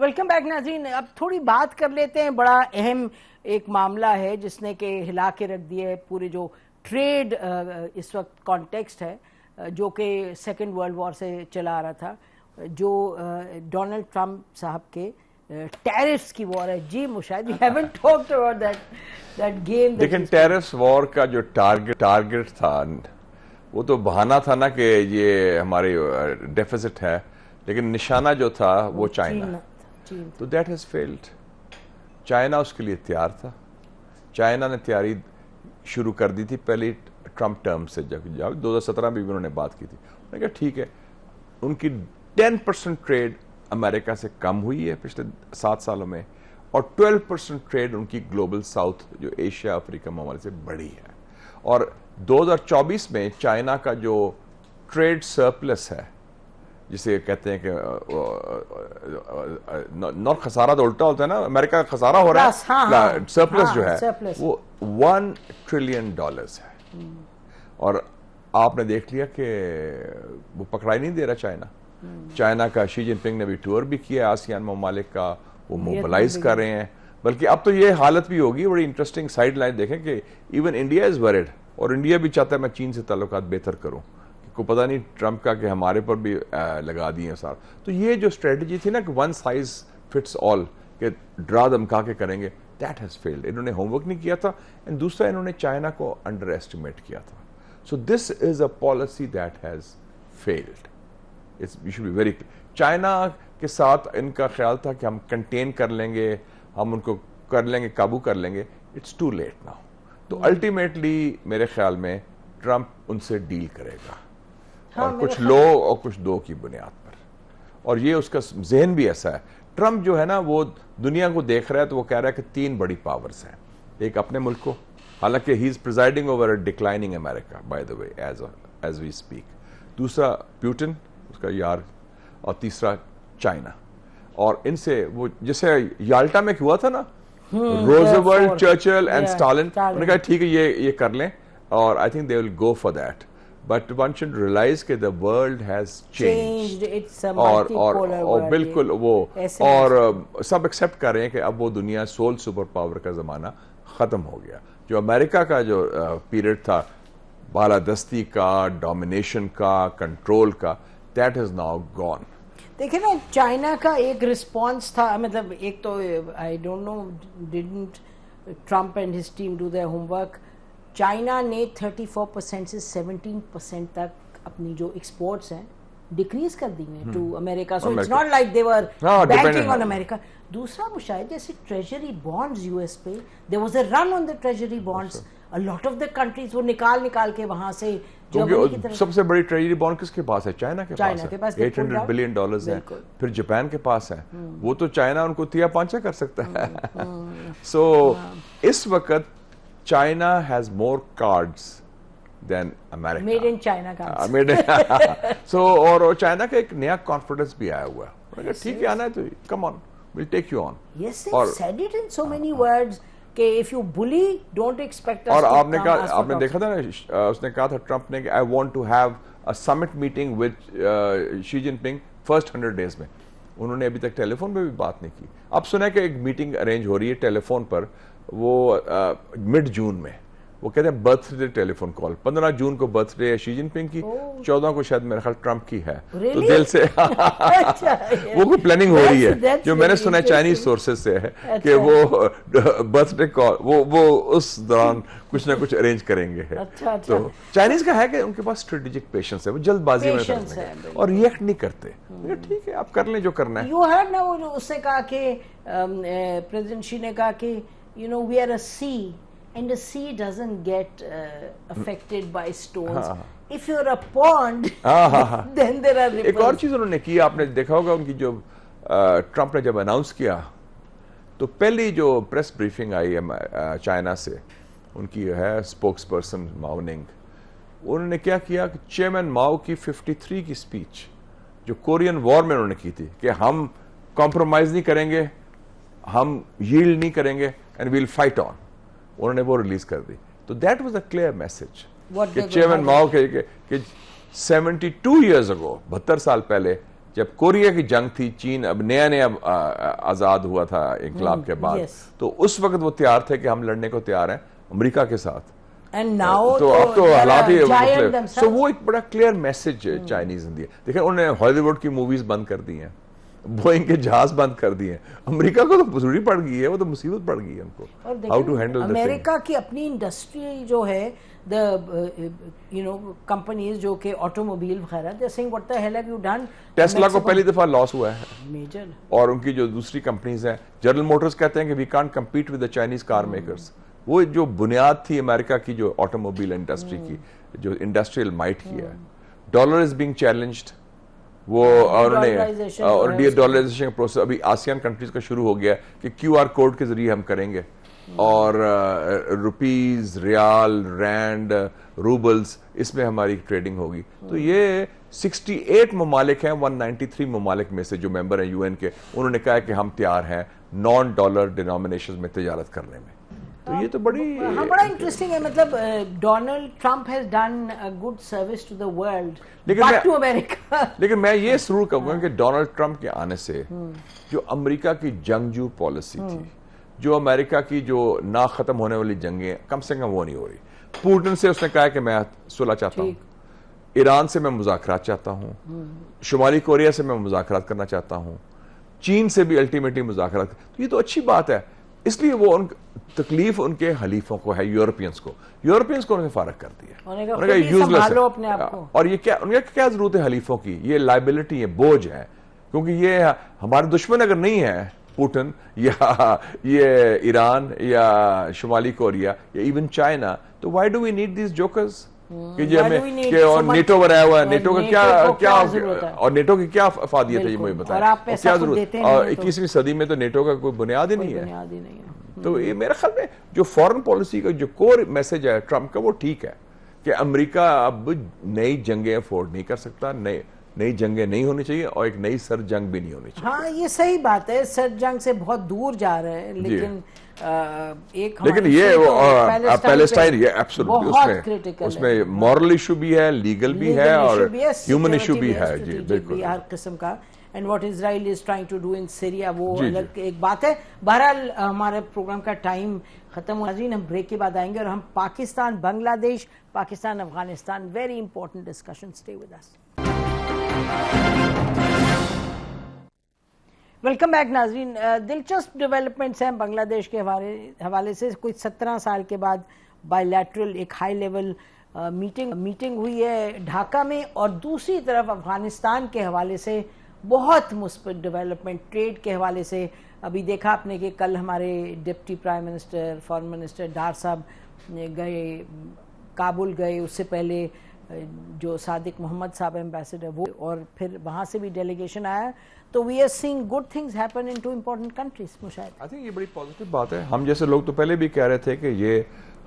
Welcome back ناظرین. اب تھوڑی بات کر لیتے ہیں, بڑا اہم ایک معاملہ ہے جس نے کہ ہلا کے رکھ دیا ہے پورے جو ٹریڈ اس وقت کانٹیکسٹ ہے جو کہ سیکنڈ ورلڈ وار سے چلا آ رہا تھا, جو ڈونلڈ ٹرمپ صاحب کے ٹیرفس کی وار ہے. جی Mushahid, we haven't talked about that game. لیکن ٹیرفس وار کا جو ٹارگٹ تھا وہ تو بہانہ تھا نا کہ یہ ہماری ڈیفیسٹ ہے, لیکن نشانہ جو تھا وہ چائنا. تو دیٹ ہیز فیلڈ. چائنا اس کے لیے تیار تھا. چائنا نے تیاری شروع کر دی تھی پہلی ٹرمپ ٹرم سے, جب 2017 میں بھی انہوں نے بات کی تھی. میں نے کہا ٹھیک ہے, ان کی 10% ٹریڈ امریکہ سے کم ہوئی ہے پچھلے 7 سالوں میں, اور 12% ٹریڈ ان کی گلوبل ساؤتھ جو ایشیا افریقہ ممالک سے بڑھی ہے. اور 2024 میں چائنا کا جو ٹریڈ سرپلس ہے, جسے کہتے ہیں کہ نور خسارہ تو الٹا ہوتا ہے نا, امریکہ کا خسارہ ہو رہا ہے, سرپلس جو ہے وہ $1 ٹریلین ہے. اور آپ نے دیکھ لیا کہ وہ پکڑائی نہیں دے رہا چائنا. چائنا کا شی جن پنگ نے بھی ٹور بھی کیا آسیان ممالک کا, وہ موبلائز کر رہے ہیں. بلکہ اب تو یہ حالت بھی ہوگی, بڑی انٹرسٹنگ سائیڈ لائن دیکھیں کہ ایون انڈیا از ورڈ, اور انڈیا بھی چاہتا ہے میں چین سے تعلقات بہتر کروں, کو پتہ نہیں ٹرمپ کا کہ ہمارے پر بھی لگا دیے سار. تو یہ جو اسٹریٹجی تھی نا کہ ون سائز فٹس آل, کہ ڈرا دمکا کے کریں گے, دیٹ ہیز فیلڈ. انہوں نے ہوم ورک نہیں کیا تھا, اینڈ دوسرا انہوں نے چائنا کو انڈر ایسٹیمیٹ کیا تھا. So this is a policy that has failed. You should be very clear. China کے ساتھ ان کا خیال تھا کہ ہم کنٹین کر لیں گے, ہم ان کو کر لیں گے, قابو کر لیں گے. It's too late now. تو الٹیمیٹلی میرے خیال میں ٹرمپ ان سے ڈیل کرے گا, اور کچھ لو اور کچھ دو کی بنیاد پر. اور یہ اس کا ذہن بھی ایسا ہے. ٹرمپ جو ہے نا وہ دنیا کو دیکھ رہا ہے, تو وہ کہہ رہا ہے کہ 3 بڑی پاورز ہیں. ایک اپنے ملک کو, حالانکہ he is presiding over a declining America by the way as we speak. دوسرا پیوٹن اس کا یار, اور تیسرا چائنا. اور ان سے وہ جیسے یالٹا میں ہوا تھا نا, روزویلٹ, چرچل اینڈ اسٹالن, انہوں نے کہا ٹھیک ہے یہ کر لیں, اور I think they will go for that. But one should realize کہ the world has changed. It's a multipolar world. اور بالکل وہ, اور سب ایکسپٹ کر رہے ہیں کہ اب وہ دنیا سول سپر پاور کا زمانہ ختم ہو گیا. جو امریکہ کا جو پیریڈ تھا بالادستی کا, ڈومینیشن کا, کنٹرول کا, that is now gone. دیکھیں نا چائنا کا ایک رسپانس تھا, مطلب ایک تو I don't know, didn't Trump and his team do their homework. China نے 34% سے 17% تک اپنی جو ایکسپورٹس ہیں ڈیکریز کر دی ہیں to America. So it's not like they were banking on America. دوسرا مشاہد جیسے ٹریجری بانڈز یو ایس پہ, there was a run on the treasury bonds. A lot of the countries وہ نکال کے وہاں سے, سب سے بڑی ٹریجری بانڈ کس کے پاس ہے؟ چائنا کے پاس ہے. $800 بلین ہے. پھر جاپان کے پاس ہے, وہ تو چائنا ان کو تیا پانچا کر سکتا ہے. سو اس وقت China has more cards than America. Made in China cards. So اور چائنا کا ایک نیا کانفیڈنس بھی آیا ہوا ہے. ٹھیک ہے آنا ہے تو come on, we'll take you on. Yes, they said it in so many words کہ if you bully, don't expect us to come. اور آپ نے دیکھا تھا نا, اس نے کہا تھا ٹرمپ نے کہ I want to have a summit meeting with Xi Jinping first 100 days میں. انہوں نے ابھی تک ٹیلی فون پہ بھی بات نہیں کی. اب سنا کہ ایک میٹنگ ارینج ہو رہی ہے ٹیلی فون پر, وہ مڈ جون میں. وہ کہتے ہیں برتھ ڈے ٹیلی فون کال. 15 جون کو برتھ ڈے ہے شی جن پنگ کی, 14 کو شاید میرے خیال ٹرمپ کی ہے. تو دل سے وہ کوئی پلاننگ ہو رہی ہے, جو میں نے سنا ہے چائنیز سورسز سے ہے, کہ وہ برتھ ڈے کال وہ اس دوران کچھ نہ کچھ ارینج کریں گے. تو چائنیز کا ہے کہ ان کے پاس اسٹریٹجک پیشنس ہے, وہ جلد بازی میں کرتے ہیں اور ریئیکٹ نہیں کرتے. ٹھیک ہے آپ کر لیں جو کرنا ہے. یو ہیڈ نا وہ اس نے کہا کہ پریزیڈنٹ شی نے کہا کہ you know we are a sea and the sea doesn't get affected by stones. If you're a pond then there are ripples. ایک اور چیز انہوں نے کی, آپ نے دیکھا ہوگا ان کی جو ٹرمپ نے جب اناؤنس کیا تو پہلی جو پریس بریفنگ آئی چائنا سے, ان کی ہے اسپوکس پرسن ماؤ ننگ, انہوں نے کیا کیا کہ چیئرمین ماؤ کی 53 کی اسپیچ جو کورین وار میں انہوں نے کی تھی کہ ہم کمپرومائز نہیں کریں گے, ہم ییلڈ نہیں کریں گے, and we'll fight on, انہوں نے وہ ریلیز کر دی. تو that was a clear message کہ چیئرمین ماؤ کہ 72 years ago 72 سال پہلے جب کوریا کی جنگ تھی، چین اب نیا آزاد ہوا تھا انقلاب کے بعد، تو اس وقت وہ تیار تھے کہ ہم لڑنے کو تیار ہیں امریکہ کے ساتھ. تو اب تو حالات ہی تو وہ ایک بڑا کلیئر میسج چائنیز نے دیا. دیکھیں انہوں نے ہالی ووڈ کی موویز بند کر دی ہیں، بوئنگ کے جہاز بند کر دیے ہیں. امریکہ کو تو ضروری پڑ گئی ہے، وہ تو مصیبت پڑ گئی ہے ان کو. How to handle this. America کی اپنی انڈسٹری جو ہے کمپنیز جو کہ آٹو موبائل وغیرہ، they're saying what the hell have you done. Tesla کو پہلی دفعہ لاس ہوا ہے میجر، اور ان کی جو دوسری کمپنیز ہیں، جنرل موٹرز کہتے ہیں کہ we can't compete with the Chinese car makers. وہ جو بنیاد تھی امریکہ کی جو آٹو موبائل انڈسٹری کی، جو انڈسٹریل مائٹ کی ہے. Dollar is being challenged. وہ انہوں نے اور ڈی ڈالرائزیشن کا پروسیس ابھی آسیان کنٹریز کا شروع ہو گیا کہ کیو آر کوڈ کے ذریعے ہم کریں گے، اور روپیز، ریال، رینڈ، روبلز، اس میں ہماری ٹریڈنگ ہوگی. تو یہ 68 ممالک ہیں 193 ممالک میں سے جو ممبر ہیں یو این کے، انہوں نے کہا کہ ہم تیار ہیں نان ڈالر ڈینومینیشن میں تجارت کرنے میں. تو یہ تو بڑا انٹرسٹنگ ہے. مطلب Donald Trump has done a good service to the world but to America. لیکن میں یہ ضرور کہوں گا کہ ڈونلڈ ٹرمپ کے آنے سے جو امریکہ کی جنگجو پالیسی تھی، جو امریکہ کی جو نہ ختم ہونے والی جنگیں، کم سے کم وہ نہیں ہو رہی. پوٹن سے اس نے کہا کہ میں صلح چاہتا ہوں، ایران سے میں مذاکرات چاہتا ہوں، شمالی کوریا سے میں مذاکرات کرنا چاہتا ہوں، چین سے بھی الٹیمیٹلی مذاکرات. تو یہ تو اچھی بات ہے. اس لیے وہ تکلیف ان کے حلیفوں کو ہے، یورپینز کو انہوں نے فارغ کر دیا. اور یہ کیا ان کا کیا ضرورت ہے حلیفوں کی؟ یہ لائبلٹی ہے، بوجھ ہے. کیونکہ یہ ہمارے دشمن اگر نہیں ہے پوٹن یا یہ ایران یا شمالی کوریا یا ایون چائنا، تو why do we need these jokers? اور نیٹو بنایا ہوا ہے، نیٹو کا کیا اور نیٹو کی کیا افادیت ہے یہ مجھے بتائیں. کیا ضرورت؟ اور 21ویں صدی میں تو نیٹو کا کوئی بنیاد ہی نہیں ہے. تو یہ میرے خیال میں جو فورن پالیسی کا جو کور میسج ہے ٹرمپ کا، وہ ٹھیک ہے کہ امریکہ اب نئی جنگیں افورڈ نہیں کر سکتا، نئی جنگیں نہیں ہونی چاہیے، اور ایک نئی سر جنگ بھی نہیں ہونی چاہیے. ہاں یہ صحیح بات ہے، سر جنگ سے بہت دور جا رہے ہیں. لیکن یہ پیلسٹائن یہ ایبسولوٹلی اس میں مورل ایشو بھی ہے، لیگل بھی ہے، اور ہیومن ایشو بھی ہے. جی بالکل، ہر قسم کا. And what Israel is trying to do in Syria, وہ الگ ایک بات ہے. بہرحال ہمارے پروگرام کا ٹائم ختم ہوا. ہم بریک کے بعد آئیں گے اور ہم Pakistan Bangladesh, Pakistan Afghanistan, very important discussion. Stay with us. Welcome back ناظرین. دلچسپ ڈیولپمنٹس ہیں بنگلہ دیش کے حوالے سے. کوئی 17 سال کے بعد بائی لیٹرل ایک ہائی لیول میٹنگ ہوئی ہے ڈھاکہ میں، اور دوسری طرف افغانستان کے حوالے سے بہت مثبت ڈیولپمنٹ. ٹریڈ کے حوالے سے ابھی دیکھا آپ نے کہ کل ہمارے deputy prime minister foreign minister Dar صاحب گئے، کابل گئے. اس سے پہلے جو صادق محمد صاحب ایمبیسڈر وہ، اور پھر وہاں سے بھی ڈیلیگیشن آیا. تو we are seeing good things happen in two important countries. Mushahid I think یہ بڑی پازیٹیو بات ہے. ہم جیسے لوگ تو پہلے بھی کہہ رہے تھے کہ یہ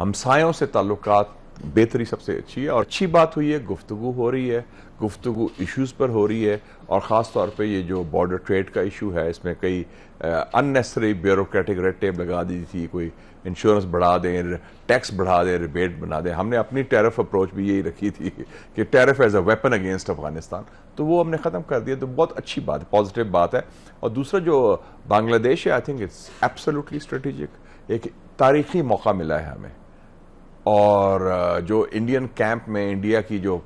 ہمسایوں سے تعلقات بہتری سب سے اچھی ہے، اور اچھی بات ہوئی ہے. گفتگو ہو رہی ہے، گفتگو ایشوز پر ہو رہی ہے، اور خاص طور پہ یہ جو بارڈر ٹریڈ کا ایشو ہے، اس میں کئی اننیسری بیوروکریٹک ریڈ ٹیپ لگا دی تھی. کوئی انشورنس بڑھا دیں، ٹیکس بڑھا دیں، ریبیٹ بنا دیں. ہم نے اپنی ٹیرف اپروچ بھی یہی رکھی تھی کہ tariff as a weapon against Afghanistan, تو وہ ہم نے ختم کر دیا. تو بہت اچھی بات ہے، پازیٹیو بات ہے. اور دوسرا جو بنگلہ دیش ہے، I think it's absolutely strategic. ایک تاریخی موقع ملا ہے ہمیں، اور جو انڈین کیمپ میں انڈیا کی جو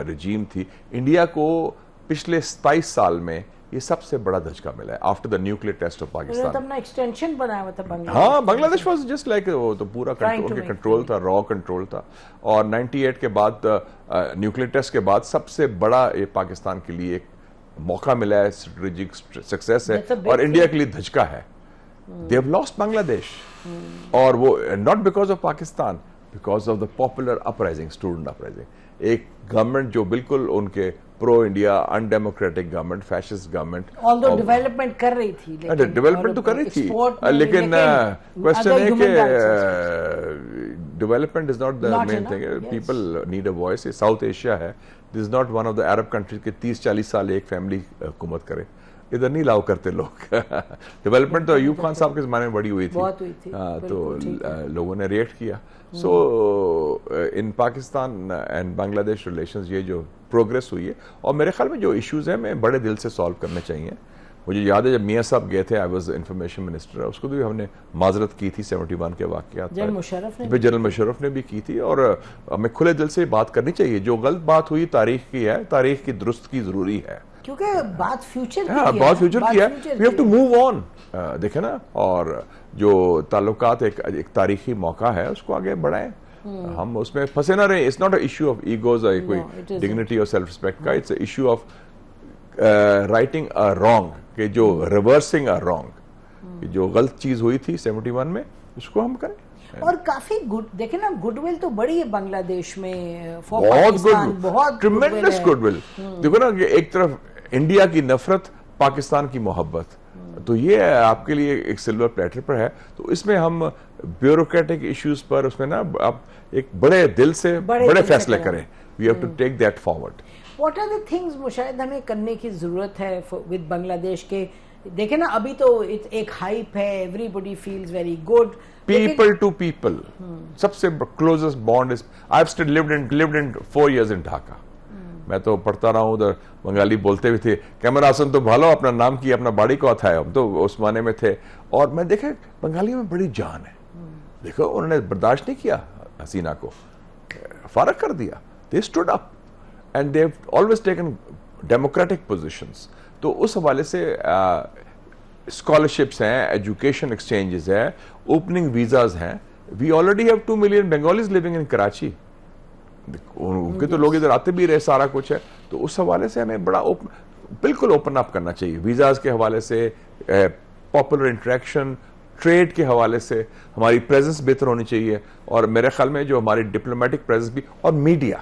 رجیم تھی، انڈیا کو پچھلے 27 سال میں یہ سب سے بڑا دھچکا ملا ہے after the nuclear test of Pakistan. اپنا ایکسٹینشن بنایا ہوا تھا بنگلہ. ہاں، بنگلہ دیش واز جسٹ لائک وہ تو پورا کنٹرول تھا، را کنٹرول تھا. اور 98 کے بعد نیوکلیئر ٹیسٹ کے بعد سب سے بڑا یہ پاکستان کے لیے ایک موقع ملا ہے، اسٹریٹجک سکسیس ہے، اور انڈیا کے لیے دھچکا ہے. دے ہیو لاسٹ بنگلہ دیش، اور وہ not because of Pakistan, because of the popular uprising, student uprising. ایک گورنمنٹ جو بالکل ان کے pro India undemocratic government, fascist government, development کر رہی تھی. ڈیولپمنٹ تو کر رہی تھی، لیکن کوشچن ہے کہ development is not the main thing. People need a voice. South Asia ہے، this is not one of the Arab countries کے 30-40 سال ایک فیملی حکومت کرے. ادھر نہیں لاؤ کرتے لوگ. ڈیولپمنٹ تو ایوب خان صاحب کے زمانے میں بڑی ہوئی تھی، تو لوگوں نے ریئیکٹ کیا. سو ان پاکستان اینڈ بنگلہ دیش ریلیشنز، یہ جو پروگریس ہوئی ہے, اور میرے خیال میں جو ایشوز ہیں میں بڑے دل سے سالو کرنے چاہیے. مجھے یاد ہے جب میاں صاحب گئے تھے, آئی واز انفارمیشن منسٹر, اس کو بھی ہم نے معذرت کی تھی 71 کے واقعات پر, جنرل مشرف نے بھی کی تھی, اور ہمیں کھلے دل سے بات کرنی چاہیے. جو غلط بات ہوئی تاریخ کی ہے, تاریخ کی درست کی ضروری ہے, کیونکہ بات فیوچر کی ہے. We have to move on, دیکھیں نا, اور جو تعلقات ایک تاریخی موقع ہے اس کو آگے بڑھائیں, ہم اس میں پھنسے نہ رہیں. It's not a issue of egos, کوئی ڈگنیٹی اور سیلف رسپیکٹ کا, it's a issue of righting a wrong, کہ جو ریورسنگ اے رانگ, جو غلط چیز ہوئی تھی 71 میں اس کو ہم کریں. اور کافی گڈ, دیکھیں نا, گڈ ول تو بڑی ہے بنگلہ دیش میں, بہت ٹریمنڈس گڈ ول. دیکھو نا کہ ایک طرف انڈیا کی نفرت, پاکستان کی محبت, تو یہ آپ کے لیے ایک سلور پلیٹر پر ہے. تو اس میں ہم بیوروکریٹک ایشوز پر اس میں نا آپ ایک بڑے دل سے بڑے فیصلے کریں. We have to take that forward. What are the things Mushahid ہمیں کرنے کی ضرورت ہے ود بنگلہ دیش کے؟ دیکھیں نا ابھی تو ایک ہائپ ہے, everybody feels very good, people to people, سب سے closest bond is, I have lived in 4 years in Dhaka. میں تو پڑھتا رہا ہوں ادھر, بنگالی بولتے بھی تھے, کیمرہ آسن تو بھالو, اپنا نام کی اپنا باڑی کو تھا, ہم تو اس معنی میں تھے. اور میں دیکھے بنگالیوں میں بڑی جان ہے. دیکھو انہوں نے برداشت نہیں کیا حسینہ کو, فارغ کر دیا. they stood up and they've always taken democratic positions. تو اس حوالے سے اسکالرشپس ہیں, ایجوکیشن ایکسچینجز ہیں, اوپننگ ویزاز ہیں. We already have 2 million Bengalis living in Karachi. ان کے تو لوگ ادھر آتے بھی رہے, سارا کچھ ہے. تو اس حوالے سے ہمیں بڑا بالکل اوپن اپ کرنا چاہیے, ویزاز کے حوالے سے, پاپولر انٹریکشن, ٹریڈ کے حوالے سے ہماری پریزنس بہتر ہونی چاہیے. اور میرے خیال میں جو ہماری ڈپلومیٹک پریزنس بھی, اور میڈیا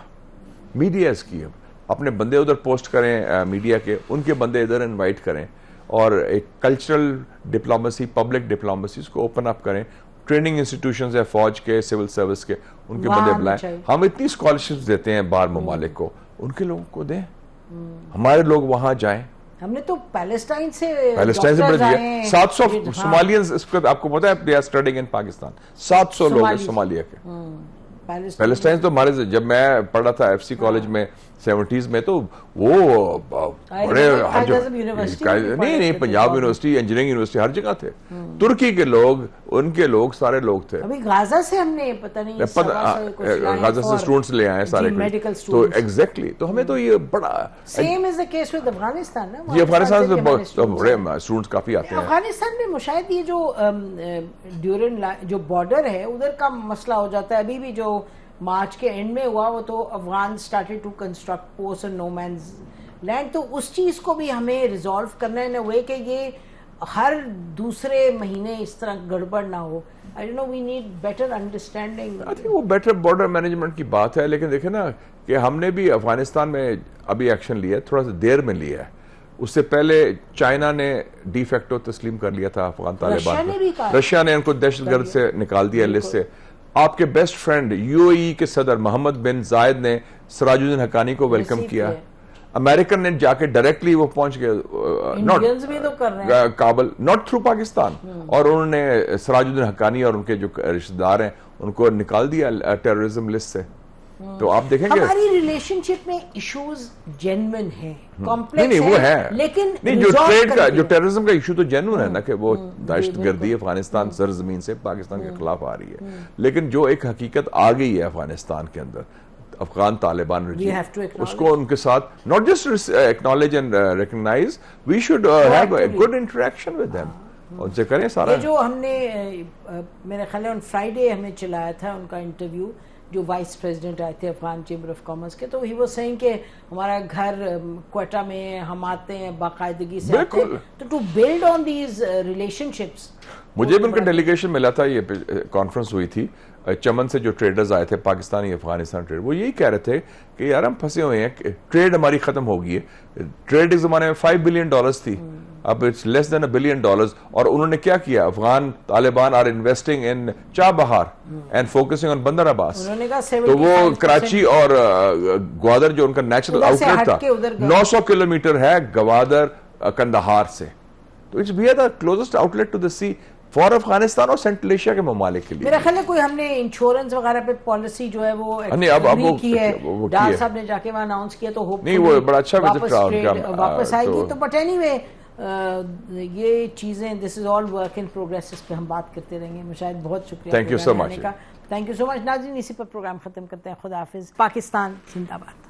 اس کی اپنے بندے ادھر پوسٹ کریں, میڈیا کے ان کے بندے ادھر انوائٹ کریں, اور ایک کلچرل ڈپلومیسی, پبلک ڈپلومیسی اس کو اوپن اپ کریں. ٹریننگ انسٹیٹیوشنز ہیں فوج کے, سول سروس کے, ان کے بندے بلائیں. ہم اتنی اسکالرشپس دیتے ہیں باہر ممالک کو, ان کے لوگوں کو دیں, ہمارے لوگ وہاں جائیں. ہم نے تو پیلسٹائن سے بڑھ دیا. 700 سومالینز, اس کو آپ کو پتا ہے, they are studying in Pakistan. 700 لوگ ہیں صومالیہ کے. پیلسٹائن تو ہمارے, جب میں پڑھا تھا ایف سی کالج میں 70s میں, تو وہ بڑے نہیں پنجاب یونیورسٹی, انجینئرنگ یونیورسٹی, ہر جگہ تھے. ترکی کے لوگ, ان کے لوگ, سارے لوگ تھے. ابھی غازہ سے ہم نے پتہ نہیں, غازہ سے اسٹوڈنٹس لے آئے سارے. تو ایگزیکٹلی, تو ہمیں تو یہ بڑا same is the case with Afghanistan نا. یہ افغانستان سے بڑے اسٹوڈنٹس کافی آتے ہیں. افغانستان میں مشاہد یہ جو ڈیورنگ جو بارڈر ہے ادھر کا مسئلہ ہو جاتا ہے. ابھی بھی جو مارچ کے اینڈ میں ہوا, وہ تو Afghan started to construct post and no man's land. تو اس چیز کو بھی ہمیں ریزالو کرنا ہے وہ کہ یہ ہر دوسرے مہینے اس طرح گڑبڑ نہ ہو. I don't know, we need better understanding. I think وہ بیٹر بارڈر مینجمنٹ کی بات ہے. لیکن دیکھیں نا کہ ہم نے بھی افغانستان میں ابھی ایکشن لیا ہے, تھوڑا سا دیر میں لیا ہے. اس سے پہلے چائنا نے ڈی فیکٹو تسلیم کر لیا تھا افغان طالبان کو. رشیا نے ان کو دہشت گرد سے نکال دیا لسٹ سے. آپ کے بیسٹ فرینڈ یو اے ای کے صدر محمد بن زائد نے سراج الدین حقانی کو ویلکم کیا. امریکن نے جا کے ڈائریکٹلی وہ پہنچ گئے کابل, ناٹ تھرو پاکستان, اور انہوں نے سراج الدین حقانی اور ان کے جو رشتہ دار ہیں ان کو نکال دیا ٹیررزم لسٹ سے. تو آپ دیکھیں گے ہماری ریلیشن شپ میں ایشوز جینوئن ہیں, کمپلیکس نہیں وہ ہے, لیکن جو ٹریڈ کا, جو ٹیررزم کا ایشو تو جینوئن ہے نا, کہ وہ دہشت گردی افغانستان سرزمین سے پاکستان کے خلاف آ رہی ہے. لیکن جو ایک حقیقت آ گئی ہے افغانستان کے اندر, افغان طالبان رجیم, اس کو ان کے ساتھ not just acknowledge and recognize, we should have a good interaction with them. ان سے کریں سارا. یہ جو ہم نے میرے خیال ہے on Friday ہم نے چلایا تھا ان کا انٹرویو, جو وائس پریزیڈنٹ آئے تھے افغان چیمبر آف کامرس کے, تو ہی وہ سینگ کہ ہمارا گھر کوئٹہ میں ہم آتے ہیں باقاعدگی سے آتے ہیں, تو to build on these relationships. مجھے بھی ان کا ڈیلیگیشن ملا تھا, یہ کانفرنس ہوئی تھی چمن سے, جو ٹریڈرز آئے تھے پاکستانی افغانستان ٹریڈ, وہ یہی کہہ رہے تھے کہ یار ہم پھنسے ہوئے ہیں, ٹریڈ ہماری ختم ہو گئی ہے. ٹریڈ ایک زمانے میں $5 billion تھی, اب اٹس لیس دین $1 billion. اور انہوں نے کیا کیا, Afghan Taliban are investing in Chabahar and focusing on بندر عباس. تو وہ کراچی اور گوادر جو ان کا نیچرل آؤٹ لیٹ تھا, 900 کلومیٹر ہے گوادر کندہار سے, تو it's we are the closest outlet to the sea for Afghanistan اور سینٹرل ایشیا کے ممالک کے لیے. میرا خیال ہے کوئی ہم نے انشورنس وغیرہ پہ پالیسی جو ہے وہ کی ہے, ڈار صاحب نے جا کے وہاں اناؤنس کیا, تو نہیں وہ بڑا اچھا وزٹ رہا واپس آئے گی. تو بٹ اینی وے یہ چیزیں دس از آل ورک ان پروگریس, اس پہ ہم بات کرتے رہیں گے. مشاہد بہت شکریہ, thank you so much. Thank you so much. ناظرین اسی پر پروگرام ختم کرتے ہیں. خدا حافظ. پاکستان زندہ باد.